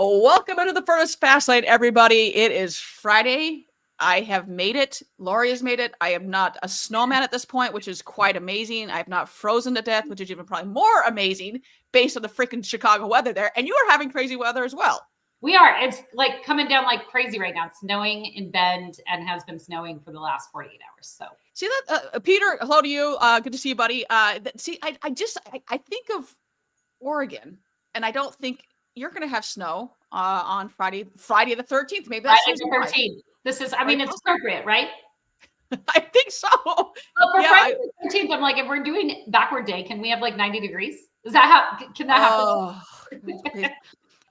Welcome into the Furniss Fast Lane, everybody. It is Friday. I have made it. Laurie has made it. I am not a snowman at this point, which is quite amazing. I have not frozen to death, which is even probably more amazing based on the freaking Chicago weather there. And you are having crazy weather as well. We are. It's like coming down like crazy right now. It's snowing in Bend and has been snowing for the last 48 hours. So see that, Peter? Hello to you. Good to see you, buddy. I think of Oregon, and I don't think you're going to have snow on Friday the 13th. Maybe that's Friday the 13th. This is, I mean, it's appropriate, right? I think so. Well, for Friday the 13th, I'm like, if we're doing backward day, can we have like 90 degrees? Is that how, can that happen?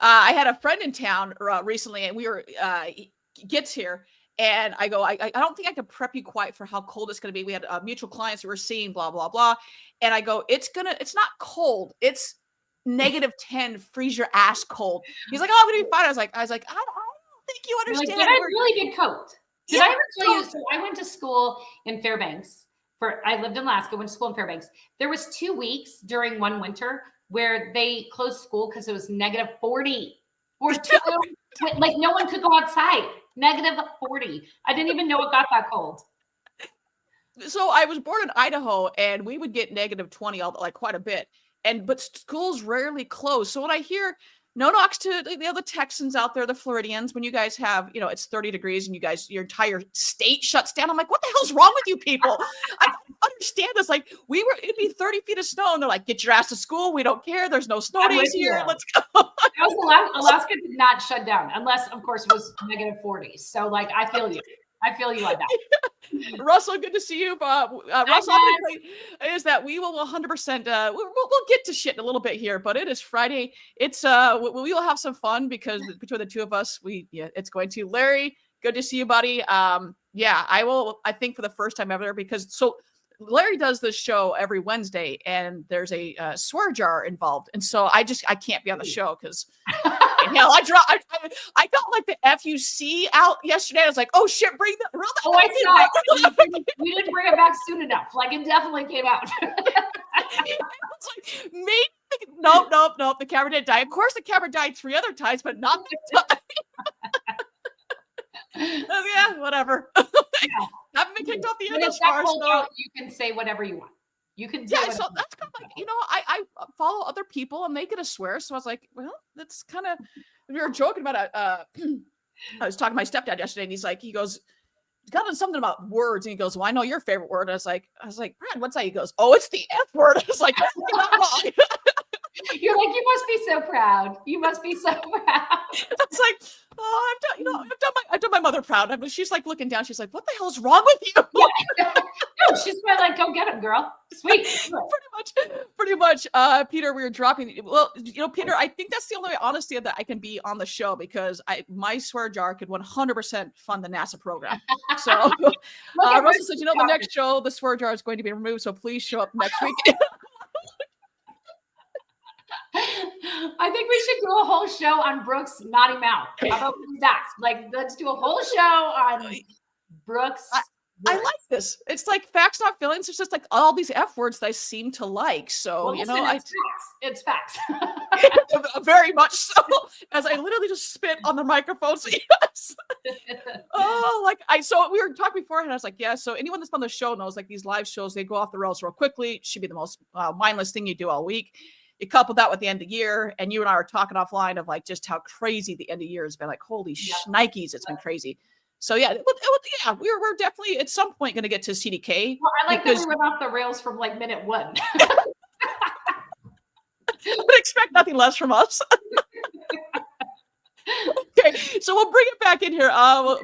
I had a friend in town recently, and we were, he gets here, and I go, I don't think I can prep you quite for how cold it's going to be. We had mutual clients who were seeing blah, blah, blah. And I go, it's not cold. It's -10, freeze your ass cold. He's like, oh, I'm gonna be fine. I was like, I don't think you understand. Like, get a really good coat. Did I ever tell you? So I went to school in Fairbanks. I lived in Alaska, went to school in Fairbanks. There was 2 weeks during one winter where they closed school because it was -40. Or like no one could go outside. -40. I didn't even know it got that cold. So I was born in Idaho, and we would get -20 like quite a bit. But schools rarely close. So when I hear no knocks to the other Texans out there, the Floridians, when you guys have, it's 30 degrees and your entire state shuts down. I'm like, what the hell's wrong with you people? I don't understand this. Like it'd be 30 feet of snow, and they're like, get your ass to school. We don't care. There's no snow days here. Let's go. Alaska did not shut down unless, of course, it was -40. So like, I feel you. I feel you on that. Russell, good to see you. Russell, is that we will 100%. We'll get to shit in a little bit here, but it is Friday. It's we will have some fun because between the two of us, it's going to. Larry, good to see you, buddy. I will. I think for the first time ever, because Larry does this show every Wednesday, and there's a swear jar involved, and so I can't be on the show because hell, I got like the FUC out yesterday. I was like, oh shit, bring that. Oh, I saw it. We didn't bring it back soon enough. Like it definitely came out. It's like maybe nope. The camera didn't die. Of course, the camera died 3 other times, but not this time. Yeah, whatever. Haven't been kicked off the end as far. You can say whatever you want. You can. Yeah, so that's kind of like, I follow other people and they get a swear. So I was like, well, that's kind of. We were joking about it. I was talking to my stepdad yesterday, and he goes, got on something about words, and he goes, well, I know your favorite word. And I was like, Brad, what's that? He goes, oh, it's the F word. I was like, you're not wrong. You're like, you must be so proud. You must be so proud. It's like, oh, I've done my mother proud. She's like looking down. She's like, what the hell's wrong with you? Yeah. No, she's like, go get him, girl. Sweet. Pretty much. Peter, we were dropping. Well, Peter, I think that's the only way, honestly, that I can be on the show, because my swear jar could 100% fund the NASA program. So Russell said, the next show, the swear jar is going to be removed. So please show up next week. I think we should do a whole show on Brooke's naughty mouth. How about that? Like, let's do a whole show on Brooke's. I like this. It's like facts, not feelings. It's just like all these F words that I seem to like. So, it's facts. Very much so. As I literally just spit on the microphone. So yes. So we were talking beforehand. I was like, yeah. So anyone that's on the show knows, like, these live shows, they go off the rails real quickly. It should be the most mindless thing you do all week. You couple that with the end of year, and you and I are talking offline of like just how crazy the end of year has been. Like, holy shnikes, it's been crazy. So we're definitely at some point going to get to CDK. Well, I like that we went off the rails from like minute 1. Would expect nothing less from us. Okay, so we'll bring it back in here.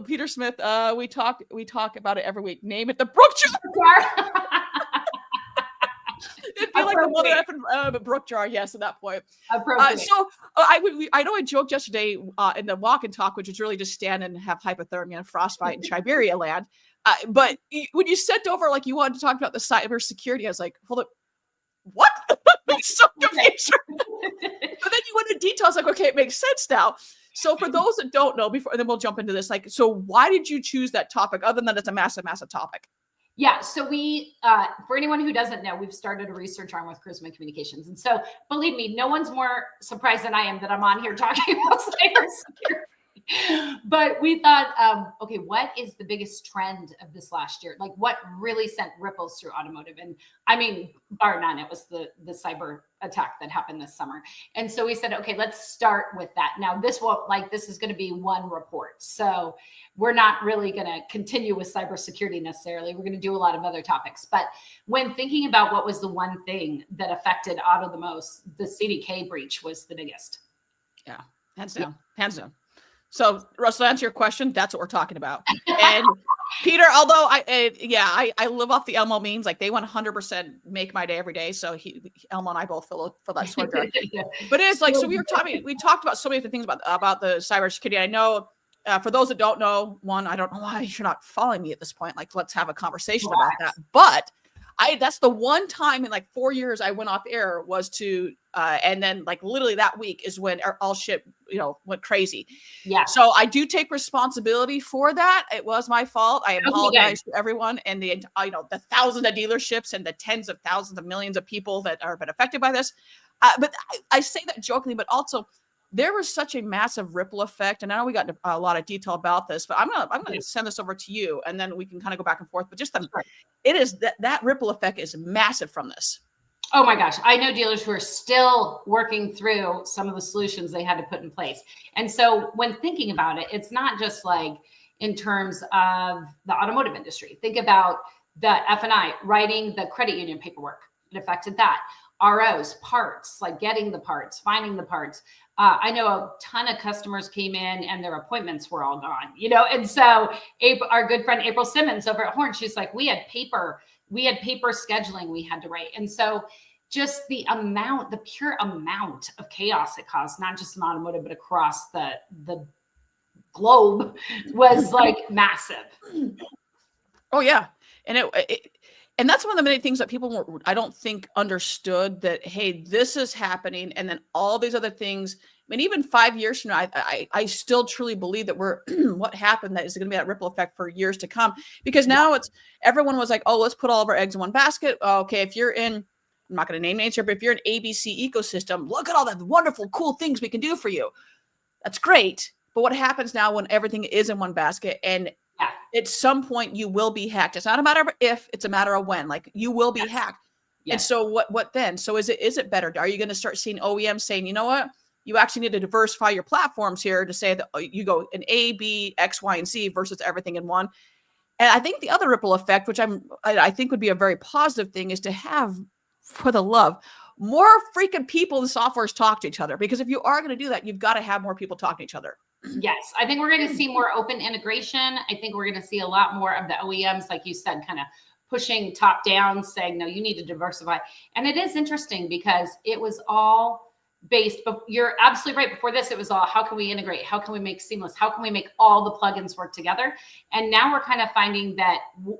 Peter Smith, we talk about it every week. Name it, the Brooke jar. It'd be like the mother effing Brooke jar, yes, at that point. I know I joked yesterday in the walk and talk, which is really just stand and have hypothermia and frostbite in Siberia land. But when you sent over, like, you wanted to talk about the cybersecurity, I was like, hold up, what? So confused. But then you went into details, like, okay, it makes sense now. So for those that don't know, and then we'll jump into this, like, so why did you choose that topic, other than that it's a massive, massive topic? Yeah. So we, for anyone who doesn't know, we've started a research arm with Charisma Communications. And so believe me, no one's more surprised than I am that I'm on here talking about cybersecurity. But we thought, okay, what is the biggest trend of this last year? Like what really sent ripples through automotive? And I mean, bar none, it was the cyber attack that happened this summer. And so we said, okay, let's start with that. Now this is going to be one report. So we're not really going to continue with cybersecurity necessarily. We're going to do a lot of other topics. But when thinking about what was the one thing that affected auto the most, the CDK breach was the biggest. Yeah, hands down, hands down. So Russell, to answer your question, that's what we're talking about. And Peter, although I live off the Elmo memes, like they 100% make my day every day. So Elmo and I both feel that sweat jar. But it's like, so we talked about so many different things about the cybersecurity. I know for those that don't know, one, I don't know why you're not following me at this point. Like, let's have a conversation about that. But that's the one time in like 4 years I went off air was to, and then like literally that week is when all shit, went crazy. Yeah. So I do take responsibility for that. It was my fault. I apologize to everyone and the thousands of dealerships and the tens of thousands of millions of people that are been affected by this. But I say that jokingly, but also there was such a massive ripple effect. And I know we got a lot of detail about this, but I'm gonna send this over to you, and then we can kind of go back and forth. But just it is that ripple effect is massive from this. Oh my gosh. I know dealers who are still working through some of the solutions they had to put in place. And so when thinking about it, it's not just like in terms of the automotive industry. Think about the F&I writing the credit union paperwork. It affected that. ROs, parts, like getting the parts, finding the parts. I know a ton of customers came in and their appointments were all gone, and so our good friend April Simmons over at Horn, she's like, we had paper scheduling we had to write. And so just the pure amount of chaos it caused, not just in automotive, but across the globe was like massive. Oh yeah. And and that's one of the many things that people I don't think understood, that, hey, this is happening. And then all these other things. I mean, even 5 years from now, I still truly believe that what happened, that is going to be that ripple effect for years to come, because now everyone was like, oh, let's put all of our eggs in one basket. Okay. If you're in, I'm not going to name names here, but if you're an ABC ecosystem, look at all the wonderful, cool things we can do for you. That's great. But what happens now when everything is in one basket, and at some point you will be hacked? It's not a matter of if, it's a matter of when. Like, you will be hacked. And so what then? So is it better? Are you going to start seeing OEMs saying, you know what? You actually need to diversify your platforms here to say that you go an A, B, X, Y, and Z versus everything in one. And I think the other ripple effect, which I think would be a very positive thing, is to have, for the love, more freaking people in softwares talk to each other. Because if you are going to do that, you've got to have more people talking to each other. Yes, I think we're going to see more open integration. I think we're going to see a lot more of the OEMs, like you said, kind of pushing top down, saying, no, you need to diversify. And it is interesting because it was all based, but you're absolutely right. Before this, it was all, how can we integrate? How can we make seamless? How can we make all the plugins work together? And now we're kind of finding that,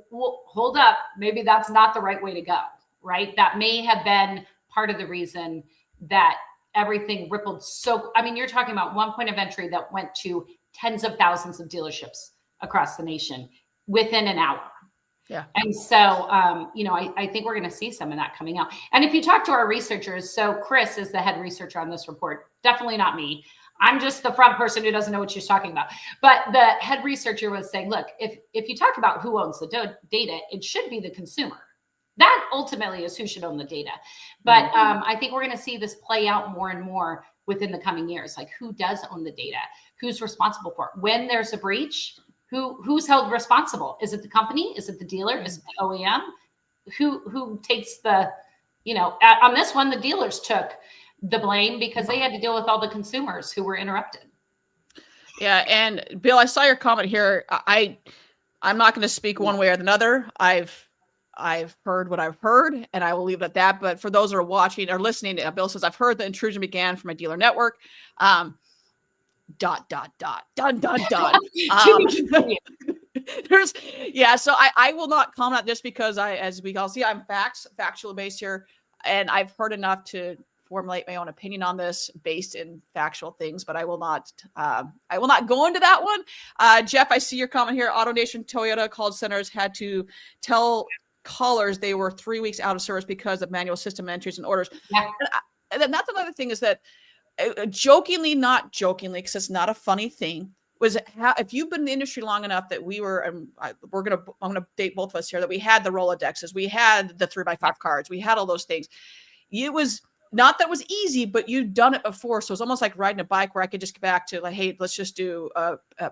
hold up, maybe that's not the right way to go, right? That may have been part of the reason that everything rippled. So, I mean, you're talking about one point of entry that went to tens of thousands of dealerships across the nation within an hour. Yeah. And so, I think we're going to see some of that coming out. And if you talk to our researchers, so Chris is the head researcher on this report, definitely not me. I'm just the front person who doesn't know what she's talking about. But the head researcher was saying, look, if you talk about who owns the data, it should be the consumer. That ultimately is who should own the data. But I think we're going to see this play out more and more within the coming years. Like, who does own the data? Who's responsible for it? When there's a breach, who's held responsible? Is it the company? Is it the dealer? Is it the OEM? Who takes the, on this one, the dealers took the blame because they had to deal with all the consumers who were interrupted. Yeah. And Bill, I saw your comment here. I'm not going to speak one way or another. I've heard what I've heard, and I will leave it at that. But for those who are watching or listening, Bill says, I've heard the intrusion began from a dealer network. ... Dun, dun, dun. So I will not comment just because as we all see, I'm factual based here, and I've heard enough formulate my own opinion on this based in factual things, but I will not go into that one. Jeff, I see your comment here. AutoNation Toyota call centers had to tell callers they were 3 weeks out of service because of manual system entries and orders. Yeah. And then that's another thing is that jokingly, not jokingly, because it's not a funny thing, was if you've been in the industry long enough that I'm gonna date both of us here, that we had the Rolodexes, we had the 3x5 cards, we had all those things. It was not that it was easy, but you'd done it before, so it's almost like riding a bike where I could just get back to like, hey, let's just do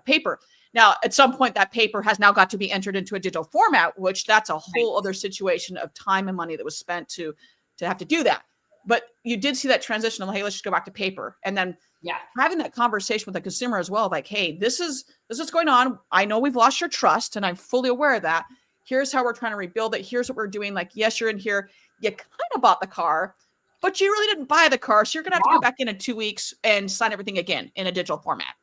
paper. Now, at some point, that paper has now got to be entered into a digital format, which that's a whole other situation of time and money that was spent to have to do that. But you did see that transition of, hey, let's just go back to paper. And then having that conversation with the consumer as well, like, hey, this is going on. I know we've lost your trust, and I'm fully aware of that. Here's how we're trying to rebuild it. Here's what we're doing. Like, yes, you're in here. You kind of bought the car, but you really didn't buy the car. So you're going to have to go back in 2 weeks and sign everything again in a digital format.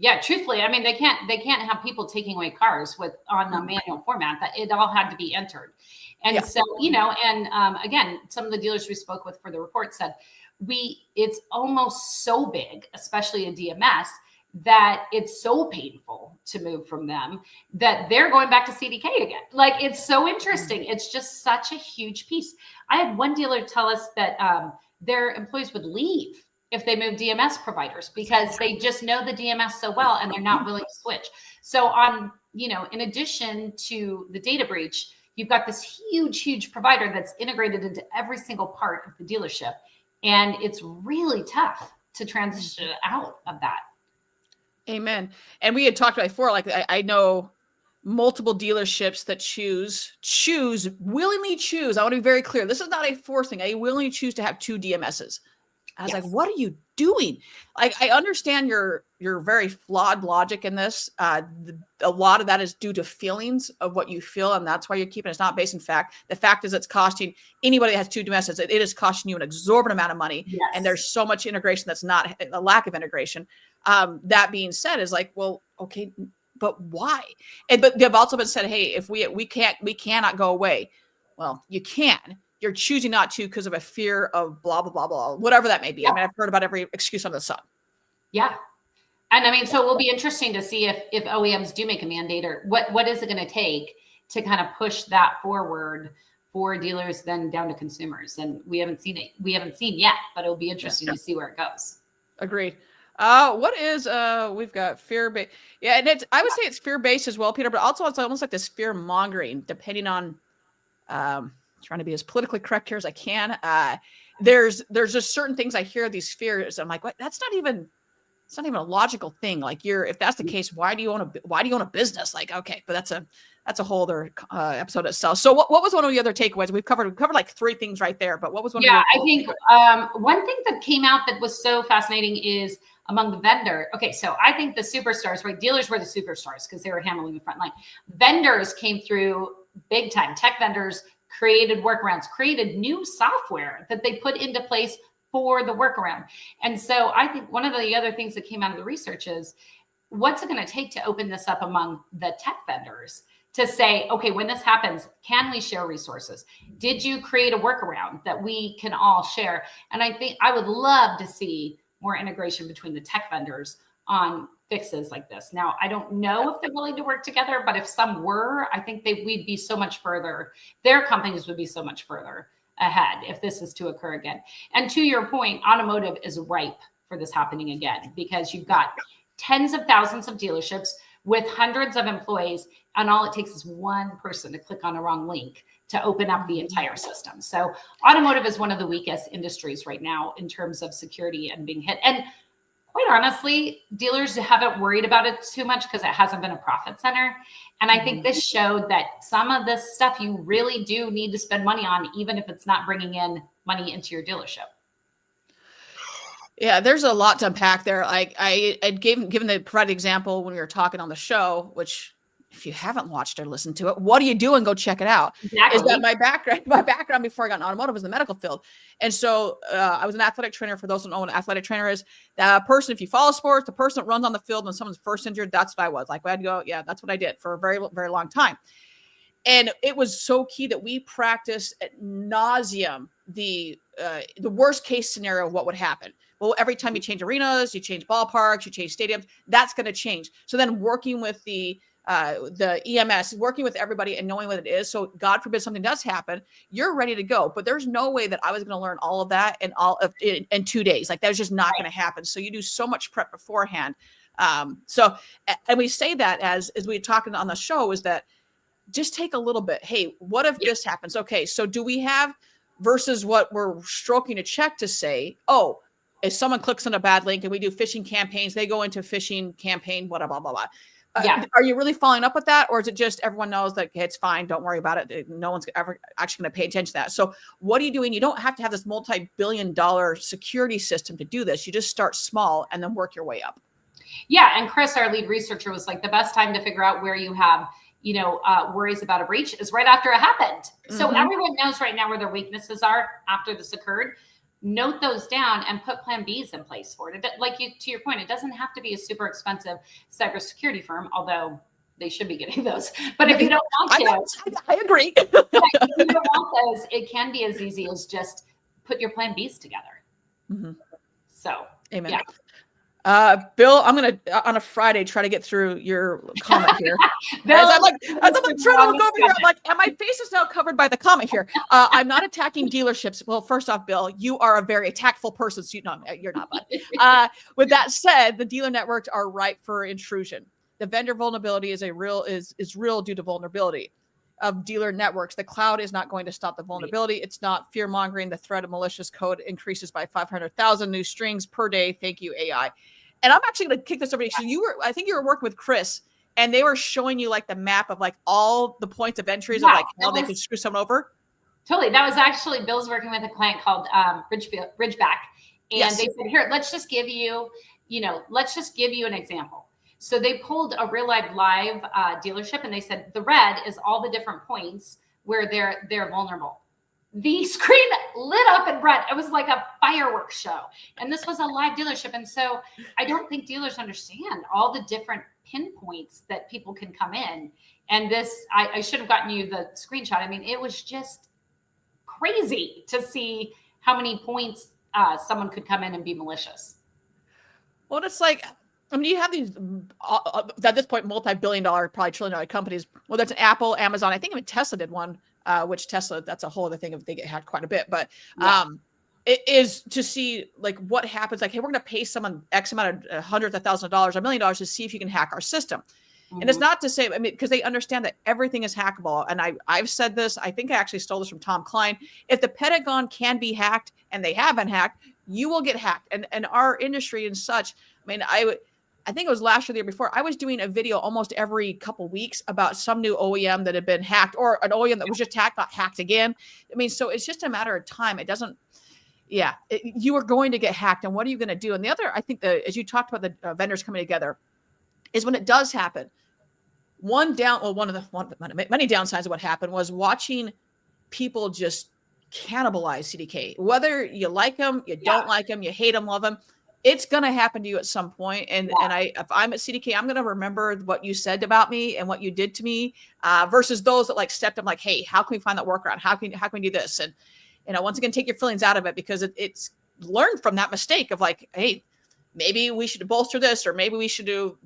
Yeah, truthfully, I mean, they can't have people taking away cars on a manual format. That it all had to be entered. And so, again, some of the dealers we spoke with for the report said it's almost so big, especially in DMS, that it's so painful to move from them that they're going back to CDK again. Like, it's so interesting. It's just such a huge piece. I had one dealer tell us that their employees would leave if they move DMS providers because they just know the DMS so well and they're not willing to switch. So in addition to the data breach, you've got this huge provider that's integrated into every single part of the dealership. And it's really tough to transition out of that. Amen. And we had talked about before, like I know multiple dealerships that willingly choose. I want to be very clear. This is not a forced thing. I willingly choose to have 2 DMSs. I was like, what are you doing? Like, I understand your very flawed logic in this. A lot of that is due to feelings of what you feel, and that's why you're keeping it. It's not based in fact. The fact is it's costing anybody that has 2 DMSs, it is costing you an exorbitant amount of money. Yes. And there's so much integration that's not a lack of integration. That being said is like, well, okay, but why? But they've also been said, hey, if we cannot go away. Well, you can. You're choosing not to because of a fear of blah, blah, blah, blah, whatever that may be. Yeah. I mean, I've heard about every excuse under the sun. Yeah. And I mean, so it will be interesting to see if OEMs do make a mandate or what is it going to take to kind of push that forward for dealers then down to consumers. And we haven't seen it. We haven't seen yet, but it'll be interesting to see where it goes. Agreed. What is, we've got fear-based. Yeah. And I would say it's fear-based as well, Peter, but also it's almost like this fear mongering, depending on, trying to be as politically correct here as I can. There's just certain things I hear these fears. I'm like, what? It's not even a logical thing. Like if that's the case, why do you own a business? Like, okay, but that's a whole other episode itself. So what was one of the other takeaways? We've covered like 3 things right there, but what was one? Yeah, I think one thing that came out that was so fascinating is among the vendor. Okay, so I think the superstars, right? Dealers were the superstars because they were handling the front line. Vendors came through big time. Tech vendors created workarounds, created new software that they put into place for the workaround. And so I think one of the other things that came out of the research is what's it going to take to open this up among the tech vendors to say, okay, when this happens, can we share resources? Did you create a workaround that we can all share? And I think I would love to see more integration between the tech vendors on fixes like this. Now, I don't know if they're willing to work together, but if some were, I think we'd be so much further. Their companies would be so much further ahead if this is to occur again. And to your point, automotive is ripe for this happening again because you've got tens of thousands of dealerships with hundreds of employees, and all it takes is one person to click on a wrong link to open up the entire system. So automotive is one of the weakest industries right now in terms of security and being hit. And quite honestly, dealers haven't worried about it too much because it hasn't been a profit center. And I think this showed that some of this stuff you really do need to spend money on, even if it's not bringing in money into your dealership. Yeah, there's a lot to unpack there. I'd given the provided example when we were talking on the show, which if you haven't watched or listened to it, what are you doing? Go check it out. Exactly. Is that my background before I got in automotive was in the medical field. And so I was an athletic trainer. For those who don't know what an athletic trainer is, that person, if you follow sports, the person that runs on the field when someone's first injured, that's what I was. Like, I'd go, yeah, that's what I did for a very, very long time. And it was so key that we practiced at nauseum the worst case scenario of what would happen. Well, every time you change arenas, you change ballparks, you change stadiums, that's going to change. So then working with the EMS, working with everybody and knowing what it is. So God forbid something does happen, you're ready to go. But there's no way that I was going to learn all of that in 2 days. Like that was just not going to happen. So you do so much prep beforehand. And we say that as we were talking on the show, is that just take a little bit. Hey, what if this happens? Okay, so do we have versus what we're stroking a check to say, oh, if someone clicks on a bad link and we do phishing campaigns, they go into phishing campaign, blah, blah, blah, blah. Are you really following up with that? Or is it just everyone knows that it's fine, don't worry about it. No one's ever actually going to pay attention to that. So what are you doing? You don't have to have this multi-billion-dollar security system to do this. You just start small and then work your way up. Yeah. And Chris, our lead researcher, was like, the best time to figure out where you have worries about a breach is right after it happened. So everyone knows right now where their weaknesses are after this occurred. Note those down and put plan Bs in place for it. To your point, it doesn't have to be a super expensive cybersecurity firm, although they should be getting those. But if you don't want to, I agree. if you don't want those, it can be as easy as just put your plan Bs together. So, amen. Yeah. Bill, I'm going to, on a Friday, try to get through your comment here. as I'm trying to look over here, I'm like, and my face is now covered by the comment here. I'm not attacking dealerships. Well, first off, Bill, you are a very tactful person. So you're not, bud. With that said, the dealer networks are ripe for intrusion. The vendor vulnerability is real due to vulnerability of dealer networks. The cloud is not going to stop the vulnerability. It's not fear mongering. The threat of malicious code increases by 500,000 new strings per day. Thank you, AI. And I'm actually going to kick this over to you. So I think you were working with Chris, and they were showing you like the map of like all the points of entries of like how they could screw someone over. Totally. That was actually, Bill's working with a client called Ridgeback. And they said, here, let's just give you an example. So they pulled a real live dealership, and they said the red is all the different points where they're vulnerable. The screen lit up and red. It was like a fireworks show. And this was a live dealership. And so I don't think dealers understand all the different pinpoints that people can come in. And this, I should have gotten you the screenshot. I mean, it was just crazy to see how many points someone could come in and be malicious. Well, it's like, I mean, you have these, at this point, multi-billion-dollar, probably trillion-dollar companies. Well, that's Apple, Amazon. I think even Tesla did one, which Tesla, that's a whole other thing if they get hacked quite a bit. But it is to see like what happens. Like, hey, we're going to pay someone X amount of hundreds of thousands of dollars, $1 million to see if you can hack our system. And it's not to say, I mean, because they understand that everything is hackable. And I've said this, I think I actually stole this from Tom Klein. If the Pentagon can be hacked and they have been hacked, you will get hacked. And our industry and such, I mean, I think it was last year, the year before, I was doing a video almost every couple weeks about some new OEM that had been hacked, or an OEM that was just hacked, got hacked again. I mean, so it's just a matter of time. It doesn't, you are going to get hacked. And what are you going to do? And the other, I think as you talked about the vendors coming together, is when it does happen, one of the many downsides of what happened was watching people just cannibalize CDK. Whether you like them, you don't like them, you hate them, love them, it's going to happen to you at some point. And if I'm at CDK, I'm going to remember what you said about me and what you did to me, versus those that like stepped up like, hey, how can we find that workaround? How can we do this? And, once again, take your feelings out of it, because it's learned from that mistake of like, hey, maybe we should bolster this, or maybe we should do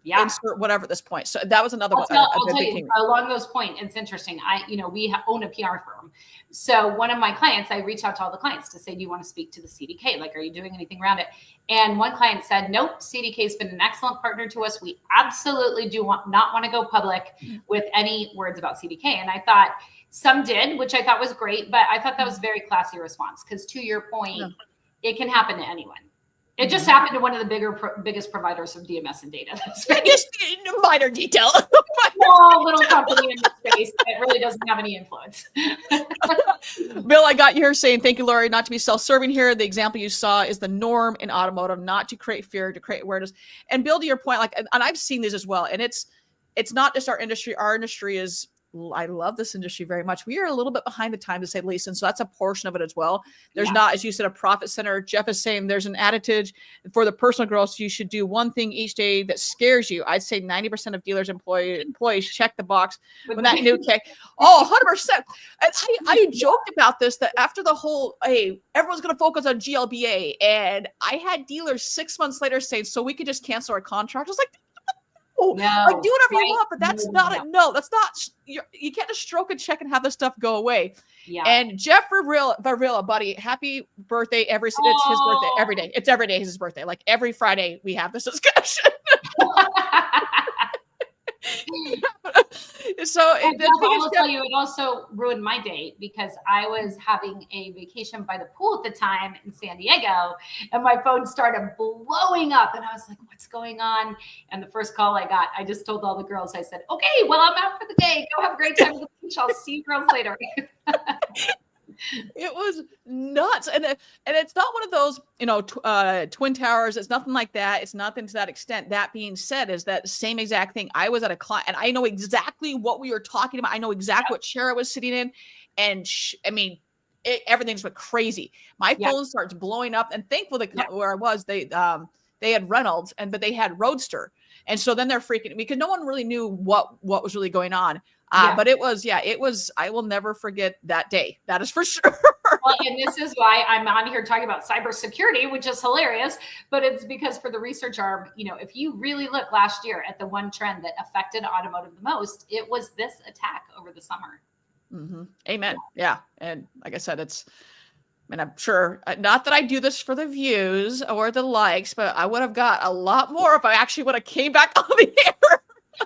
insert whatever at this point. So that was another one. I'll tell you, along those points, it's interesting. We own a PR firm. So one of my clients, I reach out to all the clients to say, do you want to speak to the CDK? Like, are you doing anything around it? And one client said, nope, CDK has been an excellent partner to us. We absolutely not want to go public with any words about CDK. And I thought some did, which I thought was great, but I thought that was a very classy response, because to your point, it can happen to anyone. It just happened to one of the biggest providers of DMS and data. Just minor detail. Small little company in the space that really doesn't have any influence. Bill, I got you here saying, thank you, Laurie, not to be self-serving here. The example you saw is the norm in automotive, not to create fear, to create awareness. And Bill, to your point, like, and I've seen this as well. And it's not just our industry. Our industry is I love this industry very much. We are a little bit behind the time, to say the least. And so that's a portion of it as well. There's not, as you said, a profit center. Jeff is saying there's an adage for the personal growth. You should do one thing each day that scares you. I'd say 90% of dealers employees check the box when that new kick. Oh, 100%. And I joked about this, that after the whole, hey, everyone's going to focus on GLBA. And I had dealers 6 months later saying, so we could just cancel our contract. I was like, no, like do whatever you want, but that's not that's not, you can't just stroke a check and have this stuff go away. And Jeff Varilla, buddy, happy birthday. It's his birthday every day. It's every day his birthday. Like every Friday we have this discussion. So I will tell you, it also ruined my day because I was having a vacation by the pool at the time in San Diego, and my phone started blowing up, and I was like, "What's going on?" And the first call I got, I just told all the girls, I said, "Okay, well, I'm out for the day. Go have a great time at the beach. I'll see you girls later." It was nuts. And it's not one of those, Twin Towers. It's nothing like that. It's nothing to that extent. That being said, is that same exact thing. I was at a client and I know exactly what we were talking about. I know exactly what chair I was sitting in. And everything's went crazy. My phone starts blowing up, and thankfully where I was, they had Reynolds but they had Roadster. And so then they're freaking, because no one really knew what was really going on. But it was, I will never forget that day. That is for sure. Well, and this is why I'm on here talking about cybersecurity, which is hilarious, but it's because for the research arm, if you really look last year at the one trend that affected automotive the most, it was this attack over the summer. Mm-hmm. Amen. Yeah. And like I said, I'm sure, not that I do this for the views or the likes, but I would have got a lot more if I actually would have came back on the air.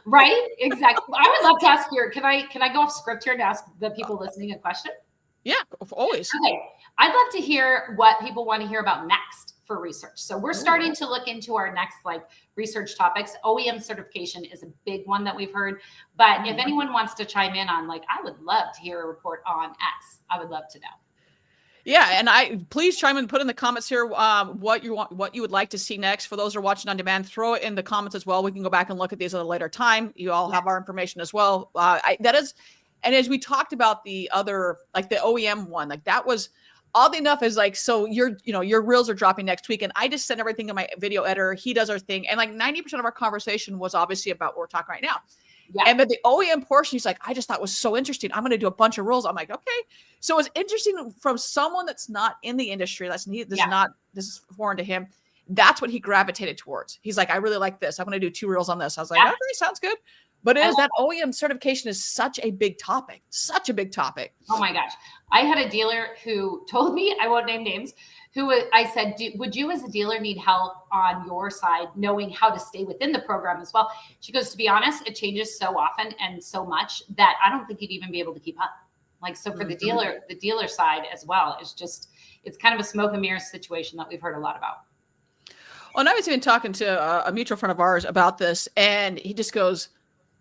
Right? Exactly. I would love to ask can I go off script here and ask the people listening a question? Yeah, always. Okay. I'd love to hear what people want to hear about next for research. So we're starting to look into our next research topics. OEM certification is a big one that we've heard, but if anyone wants to chime in on I would love to hear a report on X. I would love to know. Yeah, and please chime in, put in the comments here what you would like to see next. For those who are watching on demand, throw it in the comments as well. We can go back and look at these at a later time. You all have our information as well. And as we talked about the other, the OEM one, that was oddly enough is so your reels are dropping next week, and I just sent everything in my video editor. He does our thing, and 90% of our conversation was obviously about what we're talking right now. Yeah. And but the OEM portion, he's like, I just thought was so interesting. I'm going to do a bunch of rules. I'm like, okay. So it's interesting from someone that's not in the industry. This is foreign to him. That's what he gravitated towards. He's like, I really like this. I'm going to do 2 reels on this. I was like, okay, sounds good. But that OEM certification is such a big topic. Such a big topic. Oh my gosh. I had a dealer who told me, I won't name names, I said, would you as a dealer need help on your side knowing how to stay within the program as well? She goes, to be honest, it changes so often and so much that I don't think you'd even be able to keep up. So for the dealer side as well, it's kind of a smoke and mirrors situation that we've heard a lot about. Well, and I was even talking to a mutual friend of ours about this, and he just goes,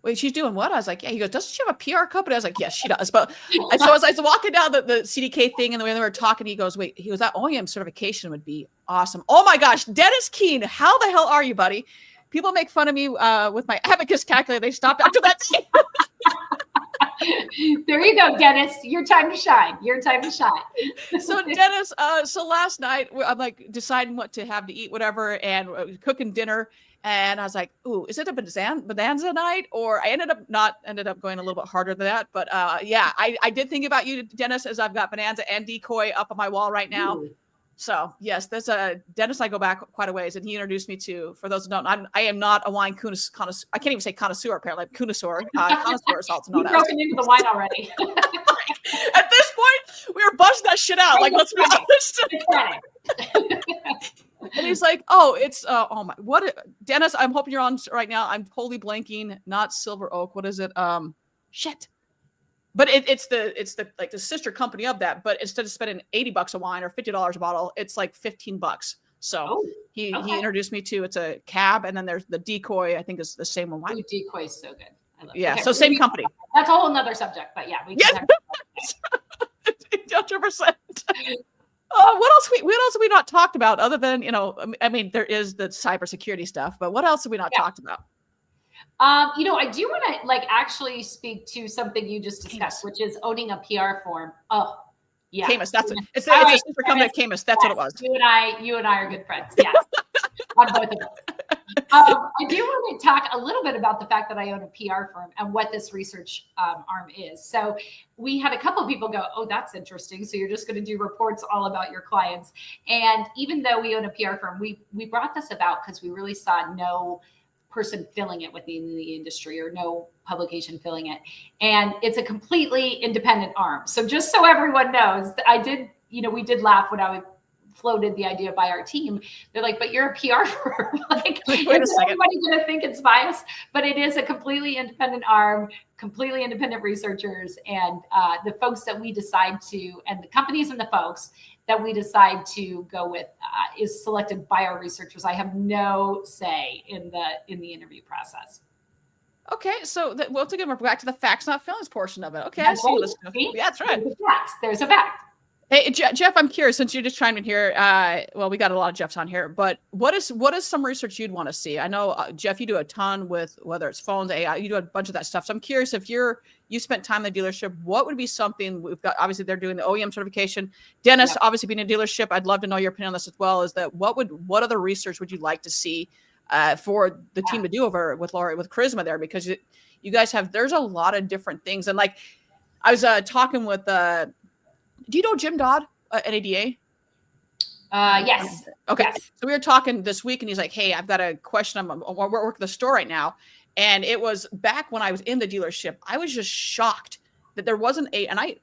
wait, she's doing what? I was like, yeah. He goes, doesn't she have a PR company? I was like, yes, she does. But and so as I was walking down the CDK thing, and the way they were talking, he goes, that OEM certification would be awesome. Oh my gosh, Dennis Keene, how the hell are you, buddy? People make fun of me with my abacus calculator. They stopped after that day. There you go, Dennis. Your time to shine. So Dennis, so last night I'm deciding what to have to eat, whatever, and cooking dinner. And I was like, ooh, is it a bonanza night? Or I ended up going a little bit harder than that. But I did think about you, Dennis, as I've got bonanza and decoy up on my wall right now. Ooh. So yes, there's Dennis. I go back quite a ways, and he introduced me to. For those who don't, I am not a wine connoisseur. I can't even say connoisseur. Apparently, I'm connoisseur. Connoisseur is also known as. You've broken into the wine already. At this point, we were busting that shit out. Let's be honest. And he's like, oh, it's Dennis, I'm hoping you're on right now. I'm totally blanking. Not Silver Oak. What is it? Shit. But it's the sister company of that. But instead of spending $80 a wine or $50 a bottle, it's $15. So he introduced me to, it's a cab, and then there's the decoy. I think is the same one. Decoy is so good. I love it. Yeah. Okay, so same company. That's a whole nother subject. But yeah, we can 100%. What else have we not talked about other than, there is the cybersecurity stuff, but what else have we not talked about? I do want to actually speak to something you just discussed, which is owning a PR firm. Oh, yeah. Camus, that's it. It's All a right, sister company of Camus. That's what it was. You and I are good friends. Yes. On both of us. I do want to talk a little bit about the fact that I own a PR firm and what this research arm is. So we had a couple of people go, oh, that's interesting. So you're just going to do reports all about your clients. And even though we own a PR firm, we brought this about because we really saw no person filling it within the industry or no publication filling it. And it's a completely independent arm. So just so everyone knows, we did laugh when I floated the idea by our team. They're like, but you're a PR firm. Like, wait a second. Everybody's going to think it's biased, but it is a completely independent arm, completely independent researchers. And the folks that we decide to, and the companies and the folks that we decide to go with is selected by our researchers. I have no say in the interview process. Okay, so once again, we're back to the facts, not feelings portion of it. Okay, I see. Yeah, that's right. There's a fact. Hey, Jeff, I'm curious, since you're just chimed in here. Well, we got a lot of Jeffs on here, but what is some research you'd want to see? I know, Jeff, you do a ton with whether it's phones, AI, you do a bunch of that stuff. So I'm curious, if you spent time in the dealership, what would be something we've got? Obviously, they're doing the OEM certification. Dennis, obviously being a dealership, I'd love to know your opinion on this as well. Is that what other research would you like to see for the team to do over with Laurie, with Charisma there? Because you guys there's a lot of different things. And like, I was talking with, do you know Jim Dodd at ADA? Yes. Okay. Yes. So we were talking this week and he's like, hey, I've got a question. We're working the store right now. And it was back when I was in the dealership. I was just shocked that there wasn't and I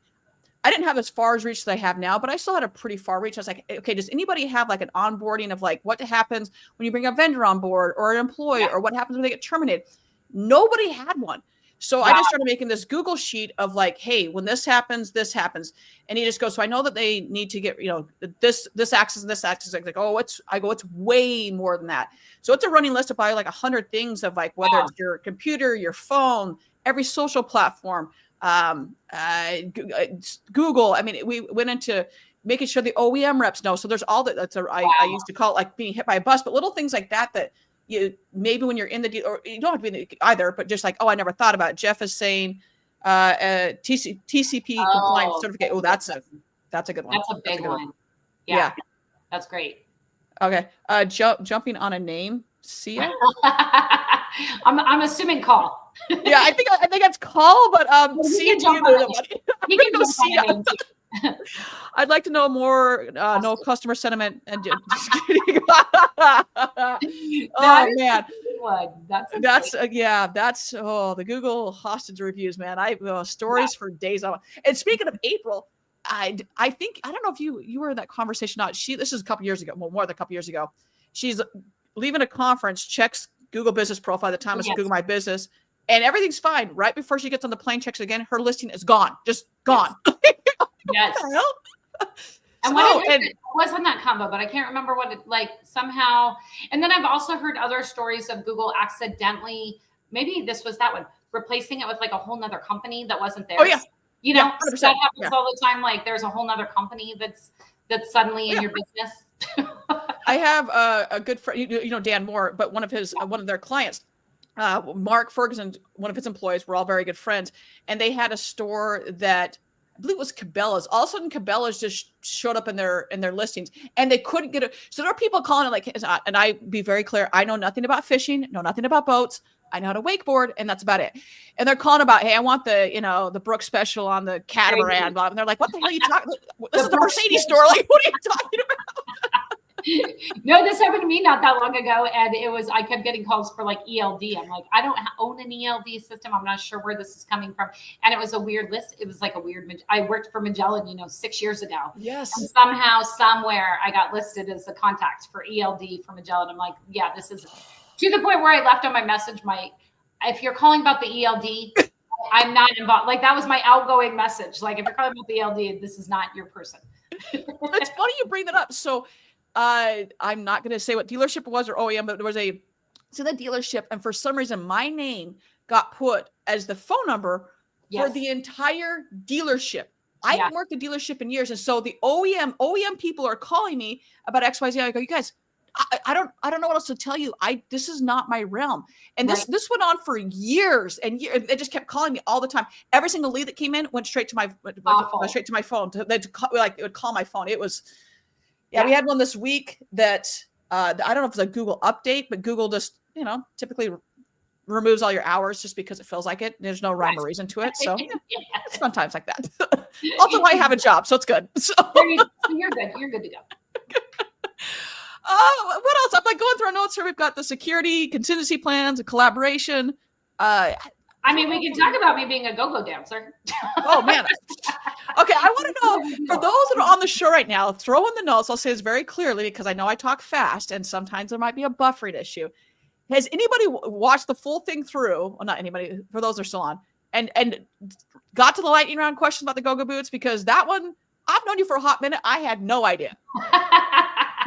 didn't have as far as reach as I have now, but I still had a pretty far reach. I was like, okay, does anybody have like an onboarding of like what happens when you bring a vendor on board or an employee or what happens when they get terminated? Nobody had one. So I just started making this Google sheet of like, hey, when this happens. And he just goes, so I know that they need to get, this access and this access. Like, oh, it's way more than that. So it's a running list of probably like 100 things of like, whether it's your computer, your phone, every social platform, Google. I mean, we went into making sure the OEM reps know. So there's all that. I used to call it like being hit by a bus, but little things like that you maybe when you're in the deal, or you don't have to be in the, either, but just like, oh, I never thought about it. Jeff is saying TCP compliance certificate. Oh, that's a good one. That's a big one. Yeah. That's great. Okay. Jumping on a name. Sia. I'm assuming call. Yeah, I think that's call, but Sia. You can go Sia. I'd like to know more, no customer sentiment and just kidding. Oh man, that's the Google hostage reviews, man. Stories for days on. And speaking of April, I think, I don't know if you were in that conversation or not. This is a couple years ago, well, more than a couple years ago. She's leaving a conference, checks Google business profile at the time, it's Google My Business, and everything's fine. Right before she gets on the plane, checks again, her listing is gone, just gone. Yes. And it was in that combo, but I can't remember what it somehow. And then I've also heard other stories of Google accidentally, maybe this was that one, replacing it with like a whole nother company that wasn't theirs. Oh yeah. That happens all the time. Like there's a whole nother company that's suddenly in your business. I have a good friend, Dan Moore, but one of their clients, Mark Ferguson, one of his employees, were all very good friends, and they had a store that I believe it was Cabela's. All of a sudden, Cabela's just showed up in their listings, and they couldn't get it. So there are people calling it like, and I be very clear, I know nothing about fishing, know nothing about boats. I know how to wakeboard, and that's about it. And they're calling about, hey, I want the Brooke special on the catamaran. And they're like, what the hell are you talking? This is the Mercedes store. Like, what are you talking about? No, this happened to me not that long ago, and I kept getting calls for like ELD. I'm like, I don't own an ELD system. I'm not sure where this is coming from. And it was a weird list. It was like a weird. I worked for Magellan, 6 years ago. Yes. And somehow, somewhere, I got listed as a contact for ELD for Magellan. I'm like, yeah, this is to the point where I left on my message. If you're calling about the ELD, I'm not involved. Like that was my outgoing message. Like if you're calling about the ELD, this is not your person. It's funny you bring that up. So. I'm not going to say what dealership it was or OEM, but there was the dealership. And for some reason, my name got put as the phone number for the entire dealership. I haven't worked the dealership in years. And so the OEM people are calling me about XYZ. I go, you guys, I don't know what else to tell you. This is not my realm. And Right. this went on for years and years. They just kept calling me all the time. Every single lead that came in went straight to my Awful. phone. It would call my phone. It was, Yeah. we had one this week that I don't know if it's a Google update, but Google just, typically removes all your hours just because it feels like it. There's no rhyme or reason to it. So it's fun times like that. Also, I have a job, so it's good. So You're good. You're good to go. What else? I'm like going through our notes here. We've got the security, contingency plans, and collaboration. I mean, we can talk about me being a go-go dancer. Oh man. Okay, I want to know, for those that are on the show right now, throw in the notes. I'll say this very clearly because I know I talk fast and sometimes there might be a buffering issue. Has anybody watched the full thing through? Well, not anybody, for those that are still on, and got to the lightning round question about the go-go boots? Because that one, I've known you for a hot minute. I had no idea.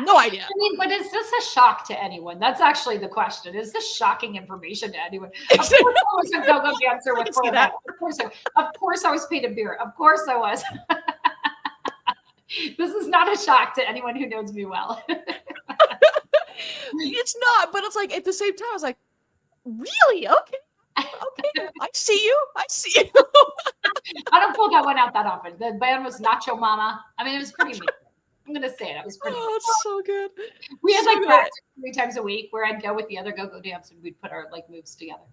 No idea. I mean, but is this a shock to anyone? That's actually the question. Is this shocking information to anyone? Of course I was a go-go dancer with that. Of course I was paid a beer. Of course I was. This is not a shock to anyone who knows me well. It's not, but it's like at the same time, I was like, really? Okay. I see you. I don't pull that one out that often. The band was Nacho Mama. I mean, it was pretty mean. I'm going to say it. It was pretty it's so good. We had so practice 3 times a week where I'd go with the other go-go dance and we'd put our moves together.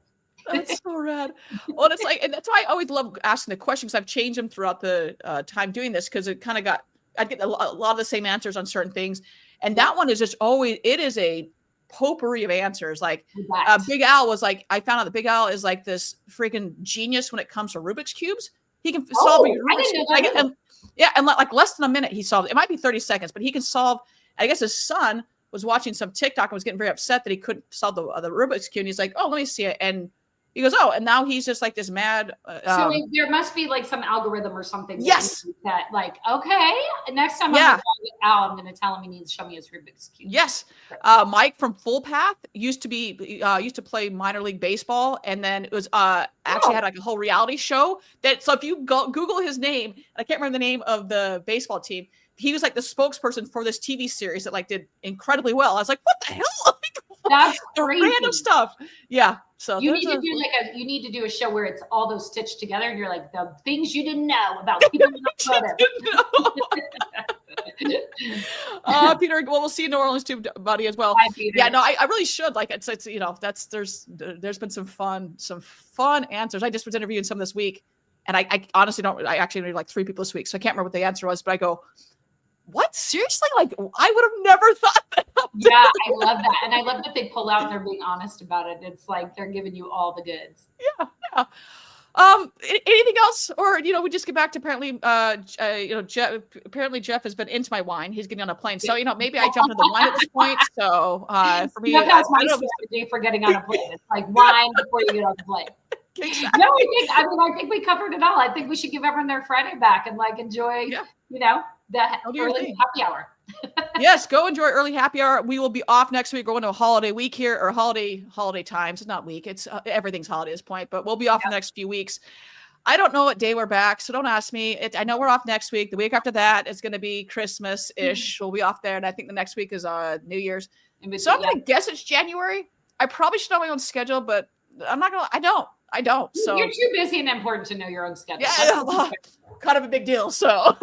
That's so rad. Well, it's like, and that's why I always love asking the questions. I've changed them throughout the time doing this because it kind of I'd get a lot of the same answers on certain things. And that one is just always, it is a potpourri of answers. Like Big Al was like, I found out that Big Al is like this freaking genius when it comes to Rubik's Cubes. He can solve Rubik's Cubes. And like less than a minute he solved. It might be 30 seconds, but he can solve. I guess his son was watching some TikTok and was getting very upset that he couldn't solve the Rubik's Cube. And he's like, oh, let me see it. And he goes, oh, and now he's just like this mad. So there must be like some algorithm or something. Yes. That like, okay, next time I'm going to tell him he needs to show me his Rubik's Cube. Yes. Mike from Full Path used to play minor league baseball. And then it was actually had like a whole reality show so if you Google his name, I can't remember the name of the baseball team. He was like the spokesperson for this TV series that like did incredibly well. I was like, what the hell? That's the crazy. Random stuff. Yeah. So you need to do a show where it's all those stitched together and you're like the things you didn't know about people in automotive. Peter, well, we'll see you in New Orleans too, buddy, as well. Hi, Peter. Yeah, no, I really should. Like it's there's been some fun answers. I just was interviewing some this week, and I honestly don't. I actually interviewed like 3 people this week, so I can't remember what the answer was. But I go, what? Seriously? Like I would have never thought that. Yeah, I love that. And I love that they pull out and they're being honest about it. It's like they're giving you all the goods. Yeah. Anything else? Or, we just get back to apparently, Jeff has been into my wine. He's getting on a plane. So, maybe I jumped into the wine at this point. So for me, that's my strategy for getting on a plane. It's like wine before you get on the plane. Exactly. No, I think we covered it all. I think we should give everyone their Friday back and like enjoy, the early happy hour. Yes, go enjoy early happy hour. We will be off next week. We're going to a holiday week here, or holiday times. It's not week. It's everything's holiday at this point, but we'll be off the next few weeks. I don't know what day we're back, so don't ask me. I know we're off next week. The week after that is going to be Christmas-ish. We'll be off there, and I think the next week is New Year's. So I'm going to guess it's January. I probably should know my own schedule, but I'm not going to. I don't. So you're too busy and important to know your own schedule. Yeah, kind of a big deal. So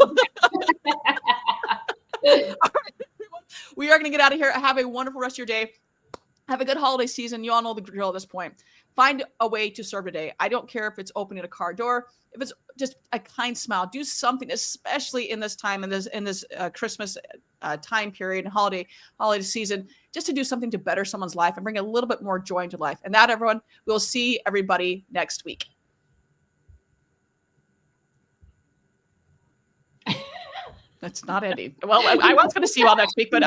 we are going to get out of here. Have a wonderful rest of your day. Have a good holiday season. You all know the drill at this point. Find a way to serve today. I don't care if it's opening a car door, if it's just a kind smile. Do something, especially in this time, in this Christmas time period and holiday season, just to do something to better someone's life and bring a little bit more joy into life. And that, everyone, we'll see everybody next week. That's not ending. Well, I was going to see you all next week, but